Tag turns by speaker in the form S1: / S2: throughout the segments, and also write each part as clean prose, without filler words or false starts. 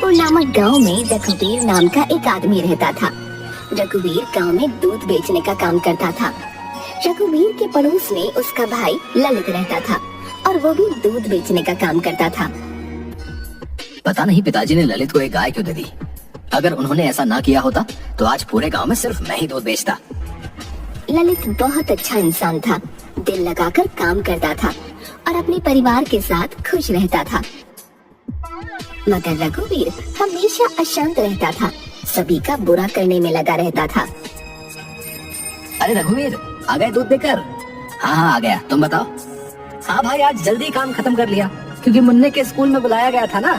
S1: जयपुर नामक गांव में रघुवीर नाम का एक आदमी रहता था। रघुवीर गांव में दूध बेचने का काम करता था। रघुवीर के पड़ोस में उसका भाई ललित रहता था और वो भी दूध बेचने का काम करता था।
S2: पता नहीं पिताजी ने ललित को एक गाय क्यों दे दी। अगर उन्होंने ऐसा ना किया होता तो आज पूरे गांव में सिर्फ मैं ही दूध बेचता।
S1: ललित बहुत अच्छा इंसान था, दिल लगाकर काम करता था और अपने परिवार के साथ खुश रहता था। मगर रघुवीर हमेशा अशांत रहता था, सभी का बुरा करने में लगा रहता था।
S2: अरे रघुवीर, आ गए दूध देकर? हाँ आ गया, तुम बताओ। हाँ भाई, आज जल्दी काम खत्म कर लिया क्योंकि मुन्ने के स्कूल में बुलाया गया था ना।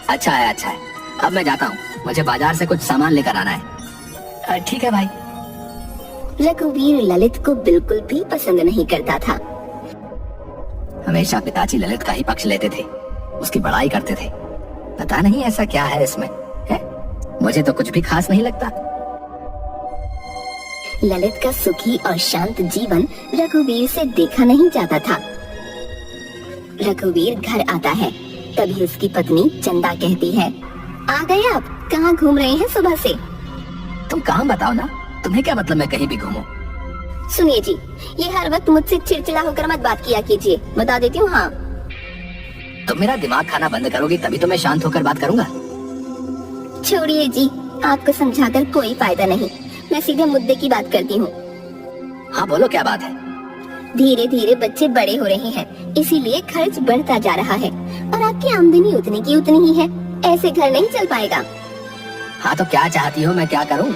S2: अच्छा है। अब मैं जाता हूँ, मुझे बाजार से कुछ सामान लेकर आना है। ठीक है भाई।
S1: रघुवीर ललित को बिल्कुल भी पसंद नहीं करता था।
S2: हमेशा पिताजी ललित का ही पक्ष लेते थे, उसकी बड़ाई करते थे। पता नहीं ऐसा क्या है इसमें, है? मुझे तो कुछ भी खास नहीं लगता।
S1: ललित का सुखी और शांत जीवन रघुवीर से देखा नहीं जाता था। रघुवीर घर आता है, तभी उसकी पत्नी चंदा कहती है, आ गए आप? कहाँ घूम रहे हैं सुबह से?
S2: तुम काम बताओ ना, तुम्हें क्या मतलब मैं कहीं भी घूमूं?
S1: सुनिए जी, ये हर वक्त मुझसे चिड़चिड़ा होकर मत बात किया कीजिए, बता देती हूँ। हाँ,
S2: तुम मेरा दिमाग खाना बंद करोगी तभी तो मैं शांत होकर बात करूंगा।
S1: छोड़िए जी, आपको समझाकर कोई फायदा नहीं, मैं सीधे मुद्दे की बात करती हूँ।
S2: हाँ बोलो, क्या बात है?
S1: धीरे धीरे बच्चे बड़े हो रहे हैं, इसीलिए खर्च बढ़ता जा रहा है और आपकी आमदनी उतनी की उतनी ही है। ऐसे घर नहीं चल पाएगा।
S2: हाँ तो क्या चाहती हो, मैं क्या करूँ?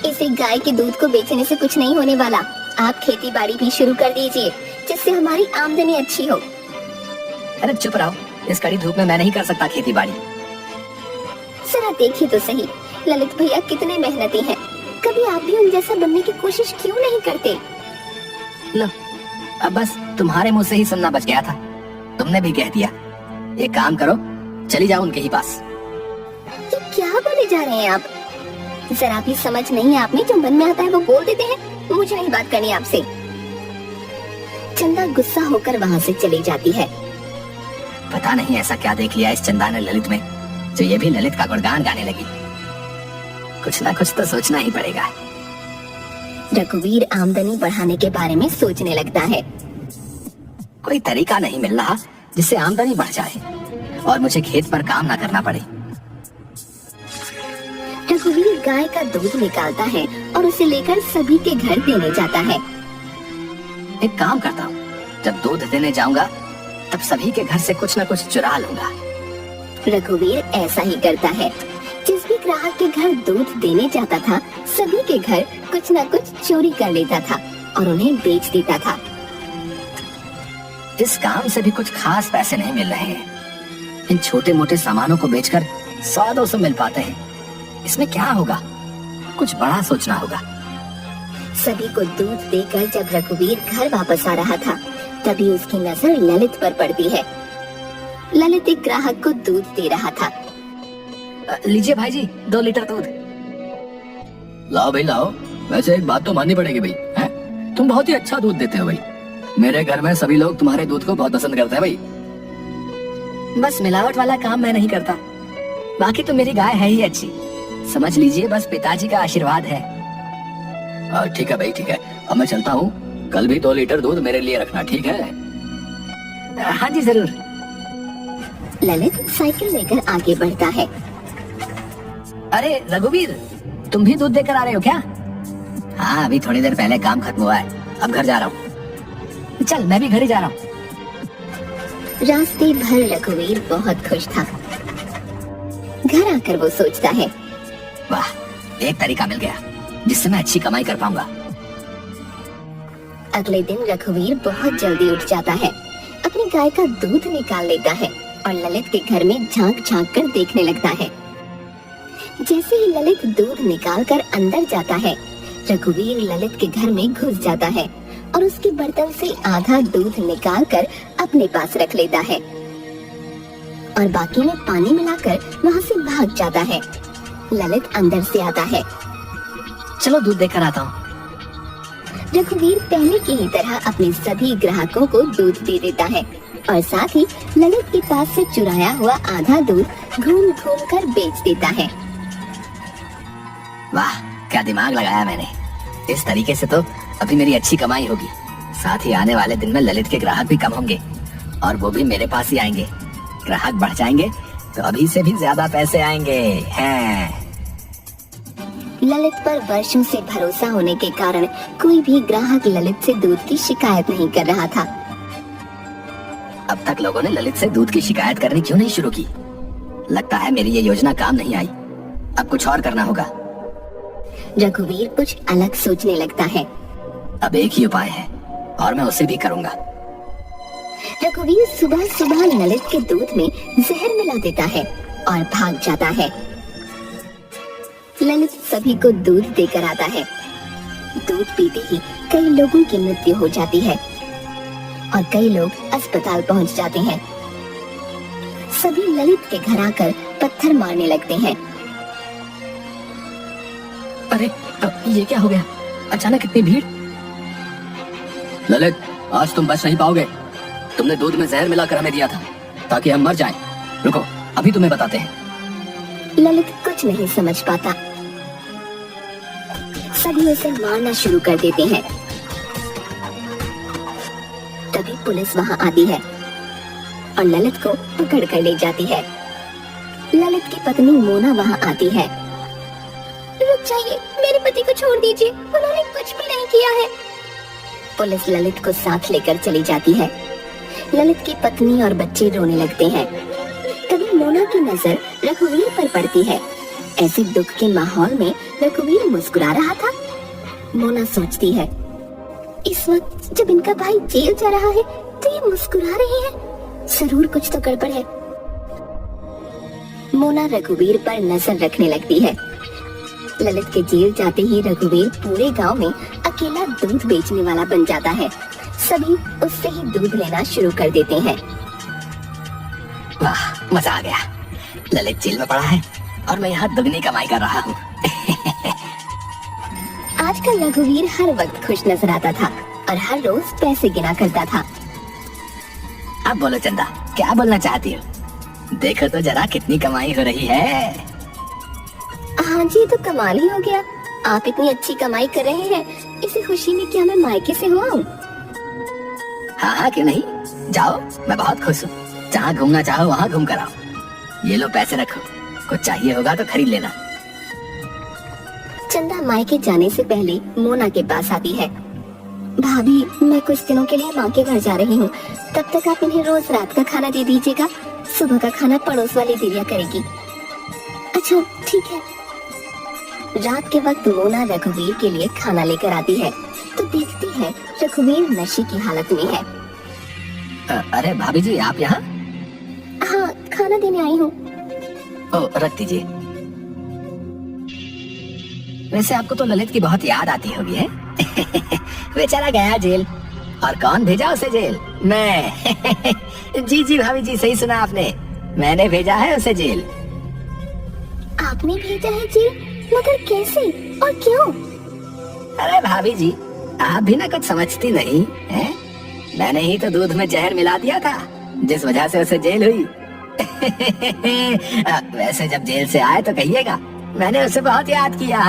S1: इसे गाय के दूध को बेचने से कुछ नहीं होने वाला। आप खेती बाड़ी भी शुरू कर दीजिए, जिससे हमारी आमदनी अच्छी हो।
S2: अरे चुप रहो, इस कड़ी धूप में मैं नहीं कर सकता खेती बाड़ी।
S1: जरा देखिए तो सही, ललित भैया कितने मेहनती हैं। कभी आप भी उन जैसा बनने की कोशिश क्यों नहीं करते?
S2: लो, अब बस तुम्हारे मुंह से ही सुनना बच गया था, तुमने भी कह दिया। एक काम करो, चली जाओ उनके ही पास।
S1: ये क्या बोले जा रहे हैं आप? जरा भी समझ नहीं है आप में, जो मन में आता है वो बोल देते हैं। मुझे नहीं बात करनी आपसे। चंदा गुस्सा होकर वहाँ से चली जाती है।
S2: पता नहीं ऐसा क्या देख लिया इस चंदा ने ललित में, जो ये भी ललित का गुणगान गाने लगी। कुछ ना कुछ तो सोचना ही पड़ेगा।
S1: रघुवीर आमदनी बढ़ाने के बारे में सोचने लगता है।
S2: कोई तरीका नहीं मिल रहा जिससे आमदनी बढ़ जाए और मुझे खेत पर काम ना करना पड़े।
S1: रघुवीर गाय का दूध निकालता है और उसे लेकर सभी के घर देने जाता है।
S2: एक काम करता हूँ, जब दूध देने जाऊंगा तब सभी के घर से कुछ न कुछ चुरा लूंगा।
S1: रघुवीर ऐसा ही करता है। जिस भी ग्राहक के घर दूध देने जाता था, सभी के घर कुछ न कुछ चोरी कर लेता था और उन्हें बेच देता था।
S2: इस काम से भी कुछ खास पैसे नहीं मिल रहे हैं। इन छोटे मोटे सामानों को बेचकर 100-200 मिल पाते हैं। इसमें क्या होगा? कुछ बड़ा सोचना होगा।
S1: सभी को दूध देकर जब रघुवीर घर वापस आ रहा था, तभी उसकी नजर ललित पर पड़ती है। ललित एक ग्राहक को दूध दे रहा था।
S2: लीजिए भाई जी, 2 लीटर दूध। लाओ भाई लाओ। वैसे एक बात तो माननी पड़ेगी भाई, हैं? तुम बहुत ही अच्छा दूध देते हो भाई। मेरे घर में सभी लोग तुम्हारे दूध को बहुत पसंद करते हैं भाई। बस मिलावट वाला काम मैं नहीं करता, बाकी तो मेरी गाय है ही अच्छी। समझ लीजिए बस पिताजी का आशीर्वाद है। ठीक है भाई, ठीक है। अब मैं चलता हूँ, कल भी 2 लीटर दूध मेरे लिए रखना, ठीक है? हाँ जी जरूर।
S1: ललित साइकिल लेकर आगे बढ़ता है।
S2: अरे रघुवीर, तुम भी दूध देकर आ रहे हो क्या? हाँ, अभी थोड़ी देर पहले काम खत्म हुआ है, अब घर जा रहा हूँ। चल मैं भी घर ही जा रहा हूँ।
S1: रास्ते भर रघुवीर बहुत खुश था। घर आकर वो सोचता है,
S2: वाह, एक तरीका मिल गया जिससे मैं अच्छी कमाई कर पाऊंगा।
S1: अगले दिन रघुवीर बहुत जल्दी उठ जाता है, अपनी गाय का दूध निकाल लेता है और ललित के घर में झांक झांक कर देखने लगता है। जैसे ही ललित दूध निकाल कर अंदर जाता है, रघुवीर ललित के घर में घुस जाता है और उसके बर्तन से आधा दूध निकाल कर अपने पास रख लेता है और बाकी में पानी मिलाकर वहाँ से भाग जाता है। ललित अंदर से आता है।
S2: चलो दूध देकर आता हूँ।
S1: रघुवीर पहले की ही तरह अपने सभी ग्राहकों को दूध दे देता है और साथ ही ललित के पास से चुराया हुआ आधा दूध घूम घूम कर बेच देता है।
S2: वाह, क्या दिमाग लगाया मैंने। इस तरीके से तो अभी मेरी अच्छी कमाई होगी। साथ ही आने वाले दिन में ललित के ग्राहक भी कम होंगे और वो भी मेरे पास ही आएंगे। ग्राहक बढ़ जाएंगे तो अभी से भी ज्यादा पैसे आएंगे हैं।
S1: ललित पर वर्षों से भरोसा होने के कारण कोई भी ग्राहक ललित से दूध की शिकायत नहीं कर रहा था।
S2: अब तक लोगों ने ललित से दूध की शिकायत करनी क्यों नहीं शुरू की? लगता है मेरी ये योजना काम नहीं आई। अब कुछ और करना होगा।
S1: रघुवीर कुछ अलग सोचने लगता है।
S2: अब एक ही उपाय है और मैं उसे भी करूंगा।
S1: रघुवीर सुबह सुबह ललित के दूध में जहर मिला देता है और भाग जाता है। ललित सभी को दूध देकर आता है। दूध पीते ही कई लोगों की मृत्यु हो जाती है और कई लोग अस्पताल पहुंच जाते हैं। सभी ललित के घर आकर पत्थर मारने लगते हैं।
S2: अरे ये क्या हो गया? अचानक इतनी भीड़। ललित, आज तुम बच नहीं पाओगे। तुमने दूध में जहर मिलाकर हमें दिया था ताकि हम मर जाएं। रुको, अभी तुम्हें बताते हैं।
S1: ललित कुछ नहीं समझ पाता। सभी उसे मारना शुरू कर देते हैं। तभी पुलिस वहां आती है और ललित को पकड़ कर ले जाती है। ललित की पत्नी मोना वहां आती है। रुक जाइए, मेरे पति को छोड़ दीजिए, उन्होंने कुछ भी नहीं किया है। पुलिस ललित को साथ लेकर चली जाती है। ललित की पत्नी और बच्चे रोने लगते हैं। तभी मोना की नजर रघुवीर पर पड़ती है। ऐसे दुख के माहौल में रघुवीर मुस्कुरा रहा था। मोना सोचती है, इस वक्त जब इनका भाई जेल जा रहा है तो ये मुस्कुरा रहे हैं, जरूर कुछ तो गड़बड़ है। मोना रघुवीर पर नजर रखने लगती है। ललित के जेल जाते ही रघुवीर पूरे गांव में अकेला दूध बेचने वाला बन जाता है। सभी उससे ही दूध लेना शुरू कर देते हैं।
S2: वाह, मजा आ गया। ललित जेल में पड़ा है और मैं यहाँ दुगनी कमाई कर रहा हूँ।
S1: आजकल रघुवीर हर वक्त खुश नजर आता था और हर रोज पैसे गिना करता था।
S2: अब बोलो चंदा, क्या बोलना चाहती हो? देखो तो जरा कितनी कमाई हो रही है।
S1: हाँ जी, तो कमाल ही हो गया। आप इतनी अच्छी कमाई कर रहे हैं, इसी खुशी में क्या मैं मायके से हो आऊं?
S2: हाँ, क्यों नहीं? जाओ, मैं बहुत खुश हूँ। जहाँ घूमना चाहो वहाँ घूम कर आओ। ये लो पैसे रखो, कुछ चाहिए होगा तो खरीद लेना।
S1: चंदा मायके जाने से पहले मोना के पास आती है। भाभी, मैं कुछ दिनों के लिए माँ के घर जा रही हूँ। तब तक आप इन्हें रोज रात का खाना दे दीजिएगा। सुबह का खाना पड़ोस वाली दिया करेगी। अच्छा, ठीक है। रात के वक्त मोना रघुवीर के लिए खाना लेकर आती है तो देखती है रघुवीर नशे की हालत में है।
S2: अरे भाभी जी, आप यहाँ?
S1: हाँ, खाना देने आई हूँ।
S2: ओ, रख दीजिए। वैसे आपको तो ललित की बहुत याद आती होगी है? बेचारा गया जेल। और कौन भेजा उसे जेल? मैं। जी जी भाभी जी, सही सुना आपने। मैंने भेजा है उसे जेल।
S1: आपने भेजा है जेल? मगर कैसे और क्यों?
S2: अरे भाभी जी, आप भी ना कुछ समझती नहीं है? मैंने ही तो दूध में जहर मिला दिया था, जिस वजह से उसे जेल हुई। वैसे जब जेल से आए तो कहिएगा मैंने उसे बहुत याद किया।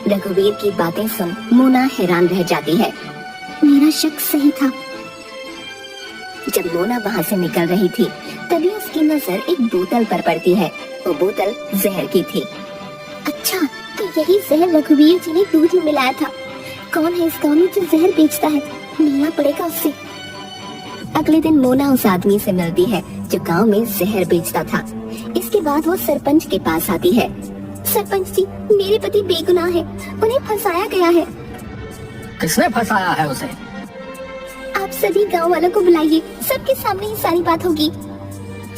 S1: रघुवीर की बातें सुन मोना हैरान रह जाती है। मेरा शक सही था। जब मोना वहाँ से निकल रही थी तभी उसकी नजर एक बोतल पर पड़ती है। वो बोतल जहर की थी। अच्छा, तो यही जहर रघुवीर जी ने दूध में मिलाया था। कौन है इस गांव में जो जहर बेचता है? मिलना पड़ेगा उससे। अगले दिन मोना उस आदमी से मिलती है जो गांव में जहर बेचता था। इसके बाद वो सरपंच के पास आती है। सरपंच जी, मेरे पति बेगुनाह है, उन्हें फंसाया गया है।
S2: किसने फंसाया है उसे?
S1: आप सभी गांव वालों को बुलाइए, सबके सामने ही सारी बात होगी।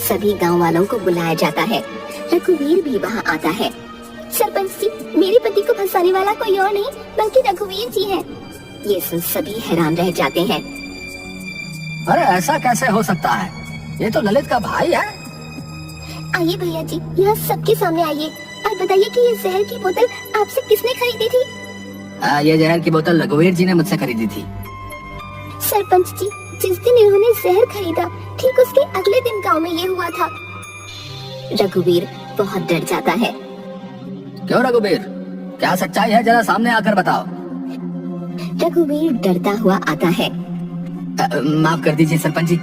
S1: सभी गांव वालों को बुलाया जाता है। रघुवीर भी वहाँ आता है। सरपंच जी, मेरे पति को फंसाने वाला कोई और नहीं बल्कि रघुवीर जी है। ये सुन सभी हैरान रह जाते हैं।
S2: अरे ऐसा कैसे हो सकता है? ये तो ललित का भाई है।
S1: आइए भैया जी, यहाँ सबके सामने आइए और बताइए कि ये जहर की बोतल आपसे किसने खरीदी थी?
S2: ये जहर की बोतल रघुवीर जी ने मुझसे खरीदी थी।
S1: सरपंच जी, जिस दिन इन्होंने जहर खरीदा ठीक उसके अगले दिन गांव में ये हुआ था। रघुवीर बहुत डर जाता है।
S2: क्यों रघुवीर, क्या सच्चाई है, जरा सामने आकर बताओ।
S1: रघुवीर डरता हुआ आता है।
S2: माफ कर दीजिए सरपंच जी,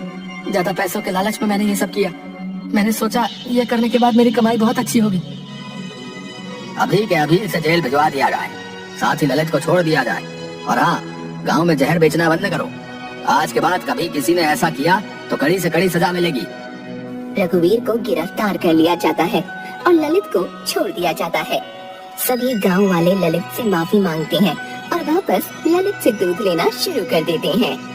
S2: ज्यादा पैसों के लालच में मैंने ये सब किया। मैंने सोचा ये करने के बाद मेरी कमाई बहुत अच्छी होगी। अभी के अभी इसे जेल भिजवा दिया जाए, साथ ही ललित को छोड़ दिया जाए। और हाँ, गांव में जहर बेचना बंद करो। आज के बाद कभी किसी ने ऐसा किया तो कड़ी से कड़ी सजा मिलेगी।
S1: रघुवीर को गिरफ्तार कर लिया जाता है और ललित को छोड़ दिया जाता है। सभी गांव वाले ललित से माफी मांगते हैं और वापस ललित से दूध लेना शुरू कर देते हैं।